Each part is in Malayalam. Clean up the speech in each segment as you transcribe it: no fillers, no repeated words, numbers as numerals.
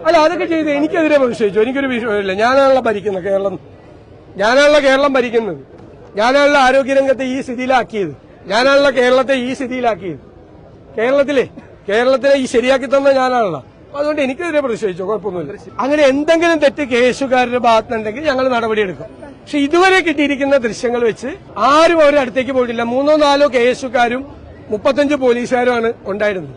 അല്ല, അതൊക്കെ ചെയ്ത് എനിക്കെതിരെ പ്രതിഷേധിച്ചു. എനിക്കൊരു വിഷയമില്ല. ഞാനാണല്ലോ ഭരിക്കുന്നത് കേരളം. ഞാനാണല്ലോ കേരളം ഭരിക്കുന്നത്. ഞാനാണല്ലോ ആരോഗ്യരംഗത്തെ ഈ സ്ഥിതിയിലാക്കിയത്. ഞാനാണല്ലോ കേരളത്തെ ഈ സ്ഥിതിയിലാക്കിയത്. കേരളത്തിനെ ഈ ശരിയാക്കി തന്ന ഞാനാണല്ലോ. അതുകൊണ്ട് എനിക്കെതിരെ പ്രതിഷേധിച്ചു. കുഴപ്പമൊന്നുമില്ല. അങ്ങനെ എന്തെങ്കിലും തെറ്റ് കേസുകാരുടെ ഭാഗത്തുനിന്നുണ്ടെങ്കിൽ ഞങ്ങൾ നടപടിയെടുക്കും. പക്ഷെ ഇതുവരെ കിട്ടിയിരിക്കുന്ന ദൃശ്യങ്ങൾ വെച്ച് ആരും അവരുടെ അടുത്തേക്ക് പോയിട്ടില്ല. 3-4 കേസുകാരും 35 പോലീസുകാരുമാണ് ഉണ്ടായിരുന്നത്.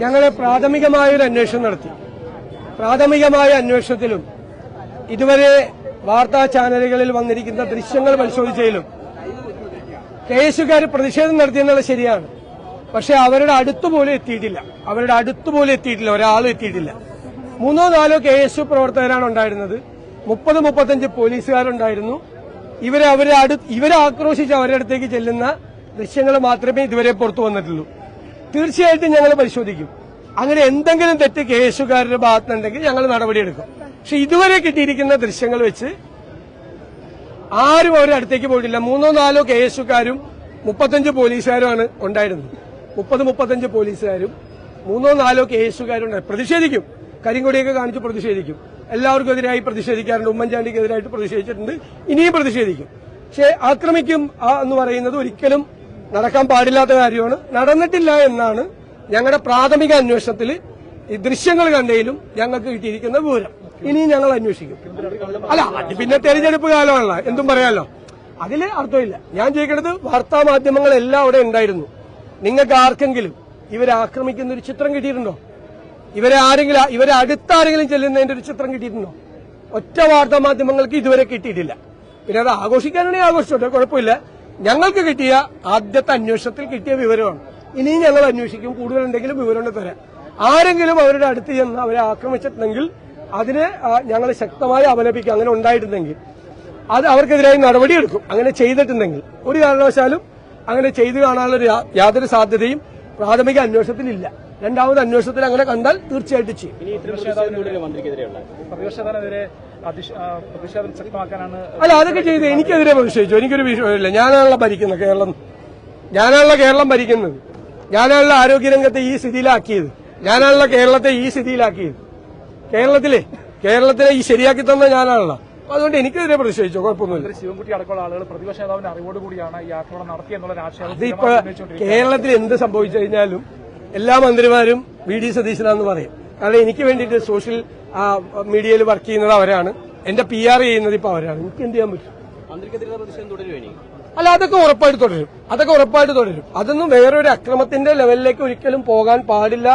ഞങ്ങൾ പ്രാഥമികമായൊരു അന്വേഷണം നടത്തി. പ്രാഥമികമായ അന്വേഷണത്തിലും ഇതുവരെ വാർത്താ ചാനലുകളിൽ വന്നിരിക്കുന്ന ദൃശ്യങ്ങൾ പരിശോധിച്ചതിലും കേസുകാർ പ്രതിഷേധം നടത്തിയെന്നുള്ളത് ശരിയാണ്. പക്ഷെ അവരുടെ അടുത്തുപോലും എത്തിയിട്ടില്ല. ഒരാളും എത്തിയിട്ടില്ല. 3-4 KSU പ്രവർത്തകരാണ് ഉണ്ടായിരുന്നത്. 30-35 പോലീസുകാരുണ്ടായിരുന്നു. ഇവരെ ആക്രോശിച്ച് അവരുടെ അടുത്തേക്ക് ചെല്ലുന്ന ദൃശ്യങ്ങൾ മാത്രമേ ഇതുവരെ പുറത്തു വന്നിട്ടുള്ളൂ. തീർച്ചയായിട്ടും ഞങ്ങൾ പരിശോധിക്കും. അങ്ങനെ എന്തെങ്കിലും തെറ്റ് കേസുകാരുടെ ഭാഗത്തുനിന്നുണ്ടെങ്കിൽ ഞങ്ങൾ നടപടിയെടുക്കും. പക്ഷെ ഇതുവരെ കിട്ടിയിരിക്കുന്ന ദൃശ്യങ്ങൾ വെച്ച് ആരും അവരുടെ അടുത്തേക്ക് പോയിട്ടില്ല. 3-4 കേസുകാരും 35 പോലീസുകാരുമാണ് ഉണ്ടായിരുന്നത്. 30-35 പോലീസുകാരും 3-4 കേസുകാരും പ്രതിഷേധിക്കും. കരിങ്കൊടിയൊക്കെ കാണിച്ച് പ്രതിഷേധിക്കും. എല്ലാവർക്കും എതിരായി പ്രതിഷേധിക്കാറുണ്ട്. ഉമ്മൻചാണ്ടിക്കെതിരായിട്ട് പ്രതിഷേധിച്ചിട്ടുണ്ട്. ഇനിയും പ്രതിഷേധിക്കും. പക്ഷെ ആക്രമിക്കും എന്ന് പറയുന്നത് ഒരിക്കലും നടക്കാൻ പാടില്ലാത്ത കാര്യമാണ്. നടന്നിട്ടില്ല എന്നാണ് ഞങ്ങളുടെ പ്രാഥമിക അന്വേഷണത്തിൽ ഈ ദൃശ്യങ്ങൾ കണ്ടതിലും ഞങ്ങൾക്ക് കിട്ടിയിരിക്കുന്ന വിവരം. ഇനിയും ഞങ്ങൾ അന്വേഷിക്കും. അല്ല, അത് പിന്നെ തെരഞ്ഞെടുപ്പ് കാലമാണല്ലോ, എന്തും പറയാമല്ലോ. അതില് അർത്ഥമില്ല. ഞാൻ ചോദിക്കുന്നത്, വാർത്താ മാധ്യമങ്ങളെല്ലാം അവിടെ ഉണ്ടായിരുന്നു. നിങ്ങൾക്ക് ആർക്കെങ്കിലും ഇവരെ ആക്രമിക്കുന്ന ഒരു ചിത്രം കിട്ടിയിട്ടുണ്ടോ? ഇവരെ അടുത്താരെങ്കിലും ചെല്ലുന്നതിന്റെ ഒരു ചിത്രം കിട്ടിയിട്ടുണ്ടോ? ഒറ്റ വാർത്താ മാധ്യമങ്ങൾക്ക് ഇതുവരെ കിട്ടിയിട്ടില്ല. പിന്നെ അത് ആഘോഷിക്കാനാണെങ്കിൽ ആഘോഷിച്ചോട്ടെ, കുഴപ്പമില്ല. ഞങ്ങൾക്ക് കിട്ടിയ ആദ്യത്തെ അന്വേഷണത്തിൽ കിട്ടിയ വിവരമാണ്. ഇനിയും ഞങ്ങൾ അന്വേഷിക്കും. കൂടുതൽ എന്തെങ്കിലും വിവരം തരാം. ആരെങ്കിലും അവരുടെ അടുത്ത് ചെന്ന് അവരെ ആക്രമിച്ചിട്ടുണ്ടെങ്കിൽ അതിനെ ഞങ്ങൾ ശക്തമായി അപലപിക്കും. അങ്ങനെ ഉണ്ടായിട്ടുണ്ടെങ്കിൽ അത് അവർക്കെതിരായി നടപടിയെടുക്കും. അങ്ങനെ ചെയ്തിട്ടുണ്ടെങ്കിൽ ഒരു കാരണവശാലും അങ്ങനെ ചെയ്തു കാണാനുള്ള യാതൊരു സാധ്യതയും പ്രാഥമിക അന്വേഷണത്തിലില്ല. രണ്ടാമത് അന്വേഷണത്തിൽ അങ്ങനെ കണ്ടാൽ തീർച്ചയായിട്ടും ചെയ്യും. അല്ല, അതൊക്കെ ചെയ്ത് എനിക്കെതിരെ പ്രതിഷേധിച്ചു. എനിക്കൊരു വിഷയമില്ല. ഞാനാണല്ലോ ഭരിക്കുന്നത് കേരളം. ഞാനാണല്ലോ കേരളം ഭരിക്കുന്നത്. ഞാനാണല്ലോ ആരോഗ്യരംഗത്തെ ഈ സ്ഥിതിയിലാക്കിയത്. ഞാനാണല്ലോ കേരളത്തെ ഈ സ്ഥിതിയിലാക്കിയത്. കേരളത്തിനെ ഈ ശരിയാക്കി തന്ന ഞാനാണല്ലോ. അതുകൊണ്ട് എനിക്കെതിരെ പ്രതിഷേധിച്ചു. കുഴപ്പമൊന്നുമില്ല. ശിവൻകുട്ടി അടക്കമുള്ള ആളുകൾ പ്രതിപക്ഷ നേതാവിന്റെ അറിവോടുകൂടിയാണ് ഈ ആക്രമണം നടത്തിയെന്നുള്ള ആശയം. അതിപ്പോ കേരളത്തിൽ എന്ത് സംഭവിച്ചു കഴിഞ്ഞാലും എല്ലാ മന്ത്രിമാരും VD സതീശനാന്ന് പറയും. കാരണം എനിക്ക് വേണ്ടിയിട്ട് സോഷ്യൽ മീഡിയയിൽ വർക്ക് ചെയ്യുന്നത് അവരാണ്. എന്റെ PR ചെയ്യുന്നത് ഇപ്പൊ അവരാണ്. എനിക്ക് എന്ത് ചെയ്യാൻ പറ്റും? അല്ല, അതൊക്കെ ഉറപ്പായിട്ട് തുടരും. അതൊന്നും വേറൊരു അക്രമത്തിന്റെ ലെവലിലേക്ക് ഒരിക്കലും പോകാൻ പാടില്ല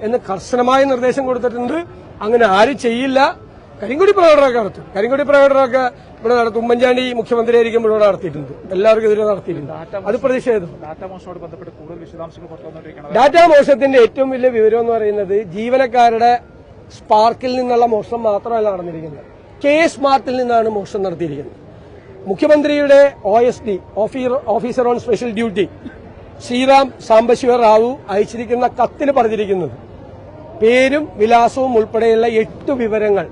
എന്ന് കർശനമായ നിർദ്ദേശം കൊടുത്തിട്ടുണ്ട്. അങ്ങനെ ആരും ചെയ്യില്ല. കരിങ്കൊടി പ്രകടനമൊക്കെ ഇവിടെ നടത്തും. ഉമ്മൻചാണ്ടി മുഖ്യമന്ത്രിയായിരിക്കുമ്പോൾ ഇവിടെ നടത്തിയിട്ടുണ്ട്. എല്ലാവർക്കും എതിരെ നടത്തിയിട്ടുണ്ട്. അത് പ്രതിഷേധം. ഡാറ്റ മോഷണത്തിന്റെ ഏറ്റവും വലിയ വിവരം എന്ന് പറയുന്നത് ജീവനക്കാരുടെ സ്പാർക്കിൽ നിന്നുള്ള മോഷണം മാത്രമല്ല നടന്നിരിക്കുന്നത്. K-സ്മാർട്ടിൽ നിന്നാണ് മോഷണം നടത്തിയിരിക്കുന്നത്. മുഖ്യമന്ത്രിയുടെ OSD officer on special duty Sriram Sambasiva Rao അയച്ചിരിക്കുന്ന കത്തിൽ പറഞ്ഞിരിക്കുന്നത് പേരും വിലാസവും ഉൾപ്പെടെയുള്ള 8 വിവരങ്ങൾ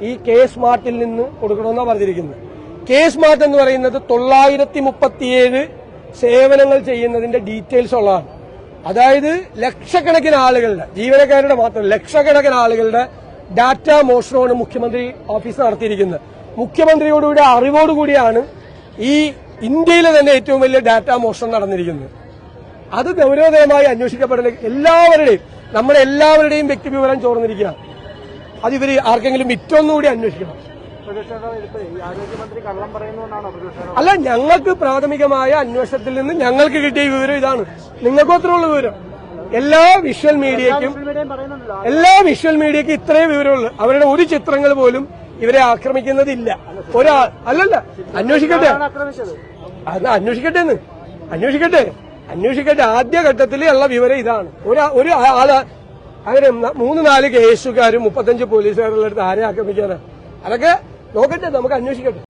ഈ K-സ്മാർട്ടിൽ നിന്ന് കൊടുക്കണമെന്നാണ് പറഞ്ഞിരിക്കുന്നത്. K-സ്മാർട്ട് എന്ന് പറയുന്നത് 937 സേവനങ്ങൾ ചെയ്യുന്നതിന്റെ ഡീറ്റെയിൽസ് ഉള്ളതാണ്. അതായത് ലക്ഷക്കണക്കിന് ആളുകളുടെ, ജീവനക്കാരുടെ മാത്രം ലക്ഷക്കണക്കിന് ആളുകളുടെ ഡാറ്റ മോഷണമാണ് മുഖ്യമന്ത്രി ഓഫീസ് നടത്തിയിരിക്കുന്നത്. മുഖ്യമന്ത്രിയോടുകൂടി അറിവോടുകൂടിയാണ് ഈ ഇന്ത്യയിലെ തന്നെ ഏറ്റവും വലിയ ഡാറ്റ മോഷണം നടന്നിരിക്കുന്നത്. അത് ഗൌരവതരമായി അന്വേഷിക്കപ്പെടേണ്ട നമ്മുടെ എല്ലാവരുടെയും വ്യക്തിവിവരം ചോർന്നിരിക്കുകയാണ്. അത് ഇവര് ആർക്കെങ്കിലും വിറ്റൊന്നുകൂടി അന്വേഷിക്കണം. അല്ല, ഞങ്ങൾക്ക് പ്രാഥമികമായ അന്വേഷണത്തിൽ നിന്ന് ഞങ്ങൾക്ക് കിട്ടിയ വിവരം ഇതാണ്. നിങ്ങൾക്കും അത്രയുള്ള വിവരം. എല്ലാ വിഷ്വൽ മീഡിയയ്ക്കും ഇത്രയും വിവരമുള്ളൂ. അവരുടെ ഒരു ചിത്രങ്ങൾ പോലും ഇവരെ ആക്രമിക്കുന്നതില്ല. അല്ലല്ല, അന്വേഷിക്കട്ടെ. ആദ്യഘട്ടത്തിൽ ഉള്ള വിവരം ഇതാണ്. ഒരു ആള് അങ്ങനെ 3-4 കേസുകാരും 35 പോലീസുകാരുള്ള അടുത്ത് ആരെ ആക്രമിക്കാനാണ്? അതൊക്കെ നോക്കട്ടെ, നമുക്ക് അന്വേഷിക്കട്ടെ.